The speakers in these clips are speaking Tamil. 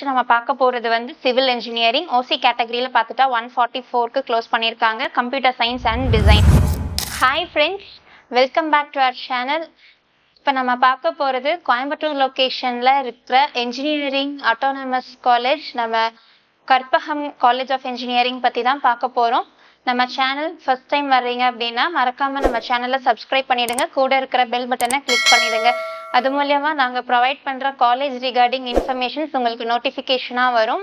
ஃபர்ஸ்ட் நம்ம பார்க்க போறது வந்து சிவில் இன்ஜினியரிங் ஓசி கேட்டகரியில பார்த்துட்டா 144க்கு க்ளோஸ் பண்ணியிருக்காங்க. Computer science and design. Hi friends, welcome back to our channel. இப்போ நம்ம பார்க்க போகிறது கோயம்புத்தூர் லொக்கேஷனில் இருக்கிற என்ஜினியரிங் ஆட்டோனமஸ் காலேஜ், நம்ம கற்பகம் காலேஜ் ஆஃப் இன்ஜினியரிங் பற்றி தான் பார்க்க போகிறோம். நம்ம சேனல் ஃபர்ஸ்ட் டைம் வர்றீங்க அப்படின்னா மறக்காமல் நம்ம சேனலை சப்ஸ்கிரைப் பண்ணிவிடுங்க, கூட இருக்கிற பெல் பட்டனை கிளிக் பண்ணிவிடுங்க. அது மூலமா நாங்கள் ப்ரொவைட் பண்ணுற காலேஜ் ரிகார்டிங் இன்ஃபர்மேஷன்ஸ் உங்களுக்கு நோட்டிஃபிகேஷனாக வரும்.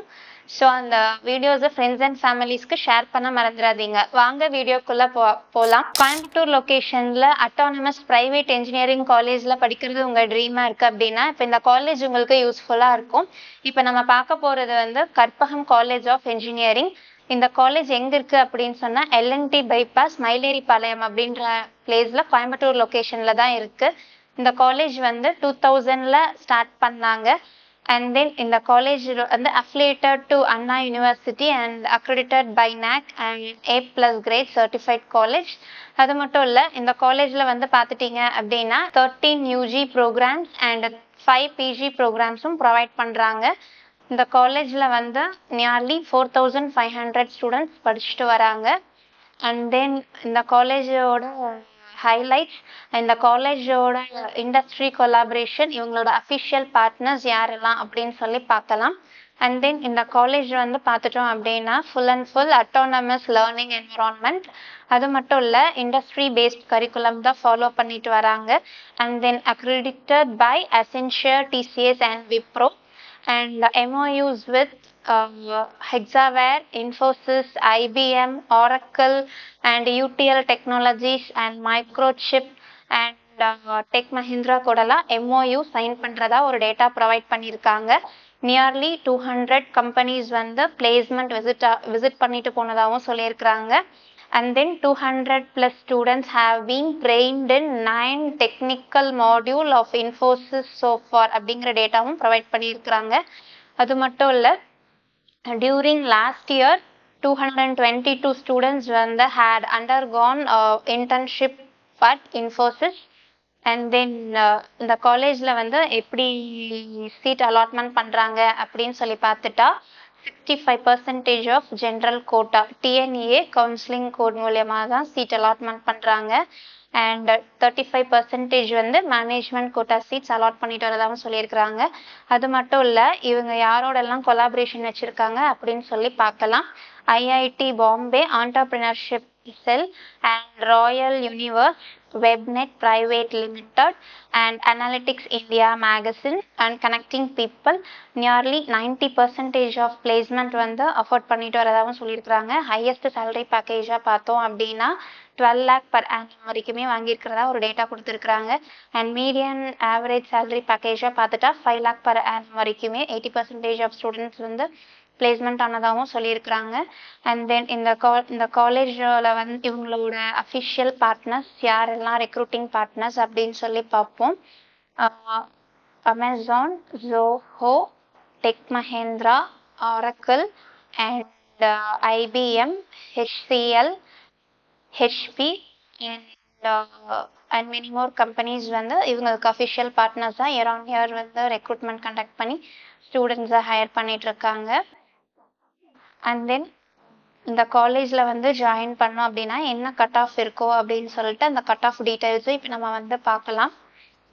ஸோ அந்த வீடியோஸை ஃப்ரெண்ட்ஸ் அண்ட் ஃபேமிலிஸ்க்கு ஷேர் பண்ண மறந்துடாதீங்க. வாங்க வீடியோக்குள்ளே போகலாம். கோயம்புத்தூர் லொக்கேஷனில் அட்டானமஸ் ப்ரைவேட் இன்ஜினியரிங் காலேஜில் படிக்கிறது உங்கள் ட்ரீமாக இருக்குது அப்படின்னா இப்போ இந்த காலேஜ் உங்களுக்கு யூஸ்ஃபுல்லாக இருக்கும். இப்போ நம்ம பார்க்க போகிறது வந்து கற்பகம் காலேஜ் ஆஃப் இன்ஜினியரிங். இந்த காலேஜ் எங்கே இருக்குது அப்படின்னு சொன்னால் எல்என்டி பைபாஸ் மயிலேறிப்பாளையம் அப்படின்ற பிளேஸில் கோயம்புத்தூர் லொக்கேஷனில் தான் இருக்குது. இந்த காலேஜ் வந்து 2000ல் ஸ்டார்ட் பண்ணாங்க. அண்ட் தென் இந்த காலேஜ் வந்து affiliated to Anna University and accredited by NAAC and A+ grade certified college. அது மட்டும் இல்லை, இந்த காலேஜில் வந்து பார்த்துட்டிங்க அப்படின்னா 13 UG ப்ரோக்ராம்ஸ் அண்ட் 5 PG ப்ரோக்ராம்ஸும் ப்ரொவைட் பண்ணுறாங்க. இந்த காலேஜில் வந்து நியர்லி 4500 ஸ்டூடெண்ட்ஸ் படிச்சுட்டு வராங்க. அண்ட் தென் இந்த காலேஜோட ஹைலைட்ஸ், இந்த காலேஜோட இண்டஸ்ட்ரி கொலாபரேஷன், இவங்களோட அஃபிஷியல் பார்ட்னர்ஸ் யாரெல்லாம் அப்படின்னு சொல்லி பார்க்கலாம். அண்ட் தென் இந்த காலேஜ் வந்து பார்த்துட்டோம் அப்படின்னா full and full autonomous learning environment. அது மட்டும் இல்லை, இண்டஸ்ட்ரி பேஸ்ட் கரிக்குலம் தான் ஃபாலோ பண்ணிட்டு வராங்க. And then accredited by Accenture, TCS and Wipro. And MOUs with Hexaware, Infosys, IBM, Oracle and UTL Technologies and Microchip and Tech Mahindra கூடலாம் MOU சைன் பண்ணுறதா ஒரு டேட்டா ப்ரொவைட் பண்ணியிருக்காங்க. நியர்லி 200 கம்பெனிஸ் வந்து பிளேஸ்மெண்ட் விசிட் பண்ணிட்டு போனதாகவும் சொல்லியிருக்கிறாங்க. And then 200+ students have been trained in 9 technical module of Infosys so far அப்படிங்கிற டேட்டாவும் ப்ரொவைட் பண்ணியிருக்கிறாங்க. அது மட்டும் இல்லை, during last year 222 students வந்து had undergone internship at Infosys. And then இந்த காலேஜில் வந்து எப்படி சீட் அலாட்மெண்ட் பண்ணுறாங்க அப்படின்னு சொல்லி பார்த்துட்டா 65% of general quota TNA counselling code மூலியமாக தான் சீட் அலாட்மெண்ட் பண்ணுறாங்க. அண்ட் 35% வந்து மேனேஜ்மெண்ட் கோட்டா சீட்ஸ் அலாட் பண்ணிட்டு வரதாகவும் சொல்லியிருக்கிறாங்க. அது மட்டும் இல்லை, இவங்க யாரோடெல்லாம் கொலாபரேஷன் வச்சுருக்காங்க அப்படின்னு சொல்லி பார்க்கலாம். IIT Bombay entrepreneurship cell and Royal Universe, Webnet private limited and Analytics India Magazine and connecting people. Nearly 90% of placement வந்து அஃபோர்ட் பண்ணிட்டு வரதாகவும் சொல்லியிருக்கிறாங்க. ஹையஸ்ட் சேலரி பேக்கேஜாக பார்த்தோம் அப்படின்னா 12 lakh per annum வரைக்குமே வாங்கியிருக்கிறதா ஒரு டேட்டா கொடுத்துருக்குறாங்க. அண்ட் மீடியன் ஆவரேஜ் சேலரி பேக்கேஜாக பார்த்துட்டா 5 lakh per annum வரைக்குமே 80% ஆஃப் ஸ்டூடெண்ட்ஸ் வந்து பிளேஸ்மெண்ட் ஆனதாகவும் சொல்லியிருக்கிறாங்க. அண்ட் தென் இந்த காலேஜில் வந்து இவங்களோட அஃபிஷியல் பார்ட்னர்ஸ் யாரெல்லாம் ரெக்ரூட்டிங் பார்ட்னர்ஸ் அப்படின்னு சொல்லி பார்ப்போம். Amazon, Zoho, tech Mahindra, Oracle and IBM, HCL, HP and many more companies வந்து இவங்களுக்கு அஃபிஷியல் பார்ட்னர்ஸாக இயர் ஆன் இயர் வந்து ரெக்ரூட்மெண்ட் கண்டக்ட் பண்ணி ஸ்டூடெண்ட்ஸை ஹையர் பண்ணிட்டு இருக்காங்க. அண்ட் தென் இந்த காலேஜில் வந்து ஜாயின் பண்ணோம் அப்படின்னா என்ன கட் ஆஃப் இருக்கோ அப்படின்னு சொல்லிட்டு அந்த கட் ஆஃப் டீட்டெயில்ஸும் இப்போ நம்ம வந்து பார்க்கலாம்.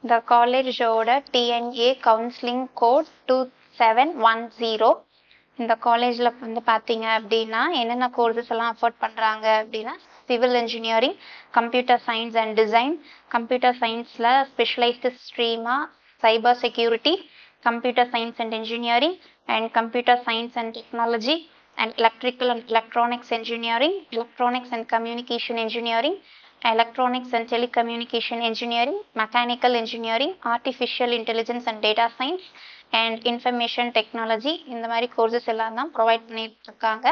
இந்த காலேஜோட TNA கவுன்சிலிங் கோட் 2710. இந்த காலேஜில் வந்து பார்த்தீங்க அப்படின்னா என்னென்ன கோர்சஸ் எல்லாம் அஃபோர்ட் பண்ணுறாங்க அப்படின்னா civil engineering, computer science and design, computer சயின்ஸில் ஸ்பெஷலைஸ்டு ஸ்ட்ரீமாக cyber security, computer science and engineering and computer science and technology and electrical and electronics engineering, electronics and communication engineering, electronics and telecommunication engineering, mechanical engineering, artificial intelligence and data science and information technology. இந்த மாதிரி கோர்சஸ் எல்லாம் தான் ப்ரொவைட் பண்ணிட்டு இருக்காங்க.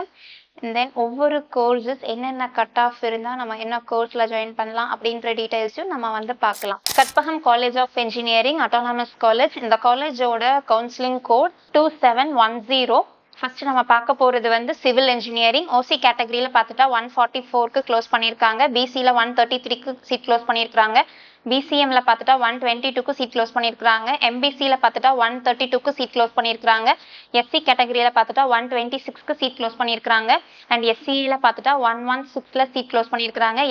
அண்ட் தென் ஒவ்வொரு கோர்சஸ் என்னென்ன கட் ஆஃப் இருந்தால் நம்ம என்ன கோர்ஸில் ஜாயின் பண்ணலாம் அப்படின்ற டீட்டெயில்ஸும் நம்ம வந்து பார்க்கலாம். Karpagam college of engineering autonomous college. இந்த காலேஜோட கவுன்சிலிங் கோட் 2710. ஃபர்ஸ்ட் நம்ம பார்க்க போகிறது வந்து சிவில் இன்ஜினியரிங் ஓசி கேட்டகரியில் பார்த்துட்டா 144க்கு க்ளோஸ் பண்ணியிருக்காங்க. பிசியில் 133க்கு சீட் க்ளோஸ் பண்ணியிருக்காங்க. பிசிஎம்ல பார்த்துட்டா 122க்கு சீட் க்ளோஸ் பண்ணியிருக்காங்க. எம்பிசியில் பார்த்துட்டா 132க்கு சீட் க்ளோஸ் பண்ணியிருக்காங்க. எஸ்சி கேட்டகரியில் பார்த்துட்டா 126க்கு சீட் க்ளோஸ் பண்ணியிருக்காங்க. அண்ட் எஸ்சியில் பார்த்துட்டா 116ல சீட் க்ளோஸ் பண்ணியிருக்காங்க.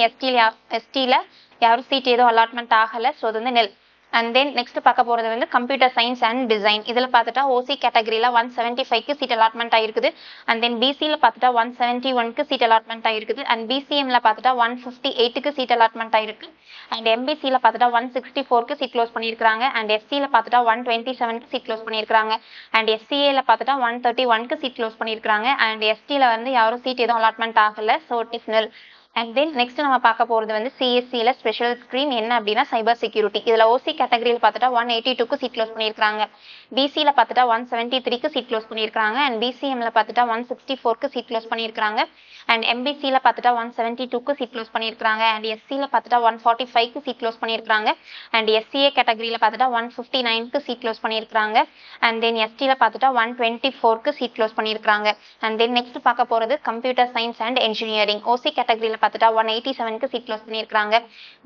எஸ்டியில் யாரும் சீட் எதுவும் அலாட்மெண்ட் ஆகலை. ஸோ அது வந்து நெல். அண்ட் தென் நெக்ஸ்ட் பார்க்க போகிறது வந்து கம்ப்யூட்டர் சயின்ஸ் அண்ட் டிசைன். இதில் பார்த்துட்டா ஓசி கேட்டகரியில் 175க்கு சீட் அலாட்மெண்ட் ஆகிருக்குது. அண்ட் தென் பிசியில் பார்த்துட்டா 171க்கு சீட் அலாட்மெண்ட் ஆகிருக்குது. அண்ட் பிசிஎம்ல பார்த்துட்டா 158க்கு சீட் அலாட்மெண்ட் ஆகிருக்கு. அண்ட் எம்பிசியில் பார்த்துட்டா 164க்கு சீட் க்ளோஸ் பண்ணியிருக்காங்க. அண்ட் எஸ்சியில் பார்த்துட்டா 127க்கு சீட் க்ளோஸ் பண்ணியிருக்காங்க. அண்ட் எஸ்சிஏல பார்த்துட்டா 131க்கு சீட் க்ளோஸ் பண்ணியிருக்காங்க. அண்ட் எஸ்டியில் வந்து யாரும் சீட் எதுவும் அலாட்மெண்ட் ஆகலை. ஸோ இட் இஸ் நெல். அண்ட் தென் நெக்ஸ்ட் நம்ம பார்க்க போகிறது வந்து சிஎஸ்சியில் ஸ்பெஷல் ஸ்க்ரீன் என்ன அப்படின்னா சைபர் செக்யூரிட்டி. இதில் ஓசி கேட்டகரியில் பார்த்துட்டா 182க்கு சீட் க்ளோஸ் பண்ணியிருக்காங்க. பிசியில் பார்த்துட்டா 173க்கு சீட் க்ளோஸ் பண்ணியிருக்காங்க. அண்ட் பிசிஎம்ல பார்த்துட்டா 164க்கு சீட் க்ளோஸ் பண்ணியிருக்காங்க. அண்ட் எம்பிசியில் பார்த்துட்டா 172க்கு சீட் க்ளோஸ் பண்ணியிருக்காங்க. அண்ட் எஸ்சியில் பார்த்துட்டா 145க்கு சீட் க்ளோஸ் பண்ணியிருக்காங்க. அண்ட் எஸ்சிஏ கேட்டகரியில் பார்த்துட்டா 159க்கு சீட் க்ளோஸ் பண்ணியிருக்காங்க. அண்ட் தென் எஸ்டியில் பார்த்துட்டா 124க்கு சீட் க்ளோஸ் பண்ணியிருக்காங்க. அண்ட் தென் நெக்ஸ்ட் பார்க்க போகிறது கம்ப்யூட்டர் சயின்ஸ் அண்ட் இன்ஜினியரிங். ஓசி கேட்டகரியில் பார்த்துட்டா 187க்கு சீட் க்ளோஸ் பண்ணியிருக்காங்க.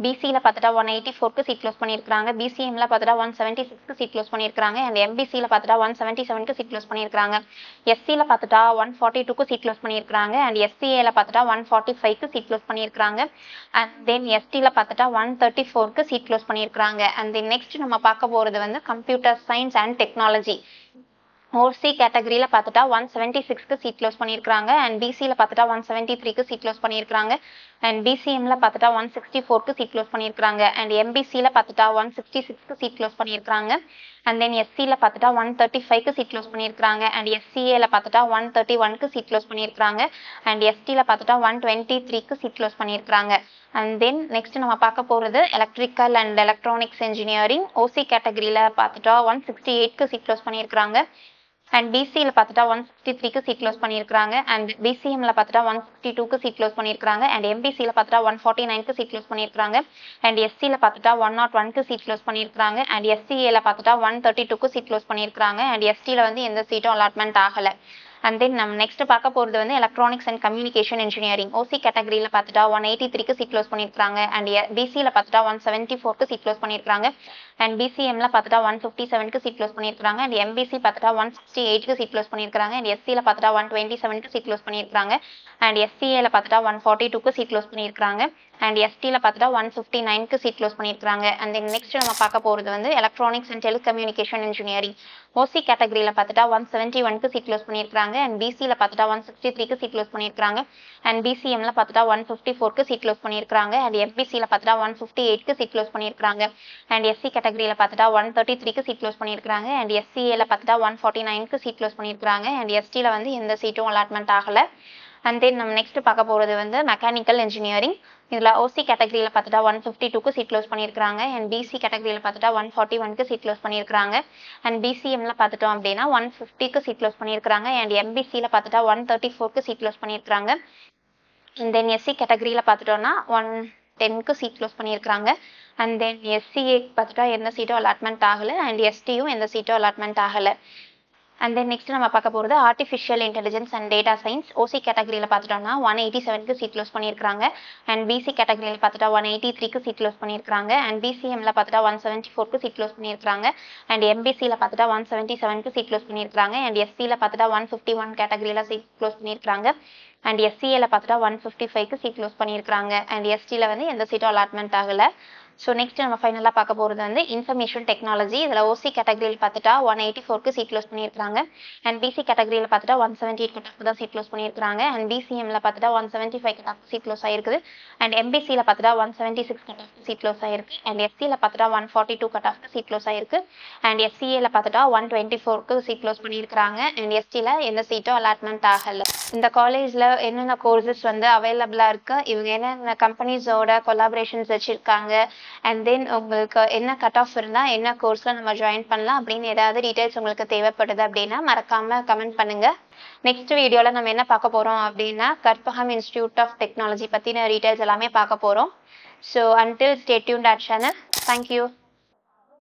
பிசியில் பார்த்துட்டா 184க்கு சீட் க்ளோஸ் பண்ணியிருக்காங்க. பிசிஎம்ல பார்த்துட்டா 176க்கு சீட் க்ளோஸ் பண்ணியிருக்காங்க. அண்ட் எம்பிசியில் பார்த்துட்டா 177க்கு சீட் க்ளோஸ் பண்ணியிருக்காங்க. எஸ்சியில் பார்த்துட்டா 142க்கு சீட் க்ளோஸ் பண்ணியிருக்காங்க. அண்ட் எஸ்சிஏல பார்த்துட்டா 145க்கு சீட் க்ளோஸ் பண்ணியிருக்காங்க. அண்ட் தென் எஸ்டியில் பார்த்துட்டா 134க்கு சீட் க்ளோஸ் பண்ணியிருக்காங்க. அண்ட் தென் நெக்ஸ்ட் நம்ம பார்க்க போகிறது வந்து கம்ப்யூட்டர் சயின்ஸ் அண்ட் டெக்னாலஜி. ஓசி கேட்டகரியில் பார்த்துட்டா 176க்கு சீட் க்ளோஸ் பண்ணியிருக்காங்க. அண்ட் பிசியில் பார்த்துட்டா 173க்கு சீட் க்ளோஸ் பண்ணியிருக்காங்க. அண்ட் பிசிஎம்ல பார்த்துட்டா 164க்கு சீட் க்ளோஸ் பண்ணியிருக்காங்க. அண்ட் எம்பிசியில் பார்த்துட்டா 166க்கு சீட் க்ளோஸ் பண்ணியிருக்காங்க. அண்ட் தென் எஸ்சியில் பார்த்துட்டா 135க்கு சீட் க்ளோஸ் பண்ணியிருக்காங்க. அண்ட் எஸ்சிஏல பார்த்துட்டா 131க்கு சீட் க்ளோஸ் பண்ணியிருக்காங்க. அண்ட் எஸ்டியில் பார்த்துட்டா 123க்கு சீட் க்ளோஸ் பண்ணியிருக்காங்க. அண்ட் தென் நெக்ஸ்ட் நம்ம பார்க்க போகிறது எலக்ட்ரிக்கல் அண்ட் எலக்ட்ரானிக்ஸ் இன்ஜினியரிங். ஓசி கேட்டகரியில் பார்த்துட்டா 168க்கு சீட் க்ளோஸ் பண்ணியிருக்காங்க. அண்ட் பிசியில் பார்த்துட்டா 163க்கு சீட் க்ளோஸ் பண்ணியிருக்காங்க. அண்ட் பிசிஎம்ல பார்த்துட்டா 162க்கு சீட் க்ளோஸ் பண்ணியிருக்காங்க. அண்ட் எம்பிசியில் பார்த்துட்டா 149க்கு சீட் க்ளோஸ் பண்ணியிருக்காங்க. அண்ட் எஸ்சியில் பார்த்துட்டா 101க்கு சீட் க்ளோஸ் பண்ணியிருக்காங்க. அண்ட் எஸ்சிஏல பார்த்துட்டா 132க்கு சீட் க்ளோஸ் பண்ணியிருக்காங்க. அண்ட் எஸ்டியில் வந்து எந்த சீட்டும் அலாட்மெண்ட் ஆகலை. அண்ட் தென் நம்ம நெக்ஸ்ட் பார்க்க போகிறது வந்து எலக்ட்ரானிக்ஸ் அண்ட் கம்யூனிகேஷன் இன்ஜினியரிங். ஓசி கேட்டகரியில் பார்த்துட்டா 183க்கு சீட் க்ளோஸ் பண்ணியிருக்காங்க. அண்ட் பிசியில் பார்த்துட்டா 174க்கு சீட் க்ளோஸ் பண்ணியிருக்காங்க. அண்ட் பிசிஎம்ல பார்த்துட்டா 157க்கு சீட் க்ளோஸ் பண்ணியிருக்காங்க. அண்ட் எம்பிசி பார்த்துட்டா 168க்கு சீட் க்ளோஸ் பண்ணியிருக்காங்க. அண்ட் எஸ்சியில் பார்த்துட்டா 127க்கு சீட் க்ளோஸ் பண்ணியிருக்காங்க. அண்ட் எஸ்சிஏல பார்த்துட்டா 142க்கு சீட் க்ளோஸ் பண்ணியிருக்காங்க. அண்ட் எஸ்டியில் பார்த்துட்டா 159க்கு சீட் க்ளோஸ் பண்ணியிருக்காங்க. அண்ட் தென் நெக்ஸ்ட் நம்ம பார்க்க போகிறது வந்து எலக்ட்ரானிக்ஸ் அண்ட் டெலிகம்யூனிகேஷன் இன்ஜினியரிங். ஓசி கேட்டகரியில் பார்த்துட்டா 171க்கு சீட் க்ளோஸ் பண்ணியிருக்காங்க. அண்ட் பிசியில் பார்த்துட்டா 163க்கு சீட் க்ளோஸ் பண்ணியிருக்காங்க. அண்ட் பிசிஎம்ல பார்த்துட்டா 154க்கு சீட் க்ளோஸ் பண்ணியிருக்காங்க. அண்ட் எம்பிசியில் பார்த்துட்டா 158க்கு சீட் க்ளோஸ் பண்ணியிருக்காங்க. அண்ட் எஸ்சி கேட்டகரியில் பார்த்துட்டா 133க்கு சீட் க்ளோஸ் பண்ணியிருக்காங்க. அண்ட் எஸ்சிஏல பார்த்துட்டா 149க்கு சீட் க்ளோஸ் பண்ணியிருக்காங்க. அண்ட் எஸ்டியில் வந்து எந்த சீட்டும் அலாட்மெண்ட் ஆகலை. அண்ட் தென் நம்ம நெக்ஸ்ட் பார்க்க போகிறது வந்து மெக்கானிக்கல் இன்ஜினியரிங். இதில் ஓசி கேட்டகரியில் பார்த்துட்டா 152க்கு சீட் க்ளோஸ் பண்ணியிருக்காங்க. அண்ட் பிசி கேட்டகரியில் பார்த்துட்டா 141க்கு சீட் க்ளோஸ் பண்ணியிருக்காங்க. அண்ட் பிசிஎம்ல பார்த்துட்டோம் அப்படின்னா 150க்கு சீட் க்ளோஸ் பண்ணியிருக்காங்க. அண்ட் எம்பிசியில் பார்த்துட்டா 134க்கு சீட் க்ளோஸ் பண்ணியிருக்காங்க. அண்ட் தென் எஸ்சி கேட்டகரியில் பார்த்துட்டோம்னா 110க்கு சீட் க்ளோஸ் பண்ணியிருக்காங்க. அண்ட் தென் எஸ்சிஏ பார்த்துட்டா எந்த சீட்டும் அலாட்மெண்ட் ஆகலை. அண்ட் எஸ்டியும் எந்த சீட்டும் அலாட்மெண்ட் ஆகலை. அண்ட் தென் நெக்ஸ்ட் நம்ம பார்க்க போகிறது artificial intelligence and data science. OC கேட்டகரியில் பார்த்துட்டோம்னா 187க்கு சீட் க்ளோஸ் பண்ணியிருக்காங்க. அண்ட் பிசி கேட்டகரியில் பார்த்துட்டா 183க்கு சீட் க்ளோஸ் பண்ணியிருக்காங்க. அண்ட் பிசிஎம்ல பார்த்துட்டா 174க்கு சீட் க்ளோஸ் பண்ணியிருக்காங்க. அண்ட் எம்பிசியில் பார்த்துட்டா 177க்கு சீட் க்ளோஸ் பண்ணியிருக்காங்க. அண்ட் எஸ்சியில் பார்த்துட்டா 151 கேட்டகரியில் சீட் க்ளோஸ் பண்ணியிருக்காங்க. அண்ட் எஸ்சிஏல பார்த்துட்டா 155க்கு சீட் க்ளோஸ் பண்ணியிருக்காங்க. அண்ட் எஸ்டியில் வந்து எந்த சீட்டும் அலாட்மெண்ட் ஆகலை. ஸோ நெக்ஸ்ட் நம்ம ஃபைனலாக பார்க்க போகிறது வந்து இன்ஃபர்மேஷன் டெக்னாலஜி. இதில் ஓசி கேட்டகரியில் பார்த்துட்டா 184க்கு சீட் க்ளோஸ் பண்ணியிருக்காங்க. அண்ட் பிசி கேட்டகரியில் பார்த்துட்டா 178 கட் தான் சீட் க்ளோஸ் பண்ணியிருக்காங்க. அண்ட் பிசிஎம்ல பார்த்துட்டா 175 கட் சீட் க்ளோஸ் ஆகிருக்குது. அண்ட் எம்பிசியில் பார்த்துட்டா 176 கட் சீட் க்ளோஸ் ஆகிருக்கு. அண்ட் எஸ்சியில் பார்த்துட்டா 142 கட் சீட் க்ளோஸ் ஆகிருக்கு. அண்ட் எஸ்சிஏல பார்த்துட்டா 124க்கு சீட் க்ளோஸ் பண்ணியிருக்காங்க. அண்ட் எஸ்டியில் எந்த சீட்டும் அலாட்மெண்ட் ஆகலை. இந்த காலேஜில் என்னென்ன கோர்சஸ் வந்து அவைலபிளாக இருக்குது, இவங்க என்னென்ன கம்பெனிஸோட கொலாபரேஷன்ஸ் வச்சுருக்காங்க, அண்ட் தென் உங்களுக்கு என்ன கட் ஆஃப் இருந்தால் என்ன கோர்ஸில் நம்ம ஜாயின் பண்ணலாம் அப்படின்னு ஏதாவது டீட்டெயில்ஸ் உங்களுக்கு தேவைப்படுது அப்படின்னா மறக்காமல் கமெண்ட் பண்ணுங்கள். நெக்ஸ்ட் வீடியோவில் நம்ம என்ன பார்க்க போகிறோம் அப்படின்னா கற்பகம் இன்ஸ்டிடியூட் ஆஃப் டெக்னாலஜி பற்றின டீட்டெயில்ஸ் எல்லாமே பார்க்க போகிறோம். So until stay tuned at channel. Thank you.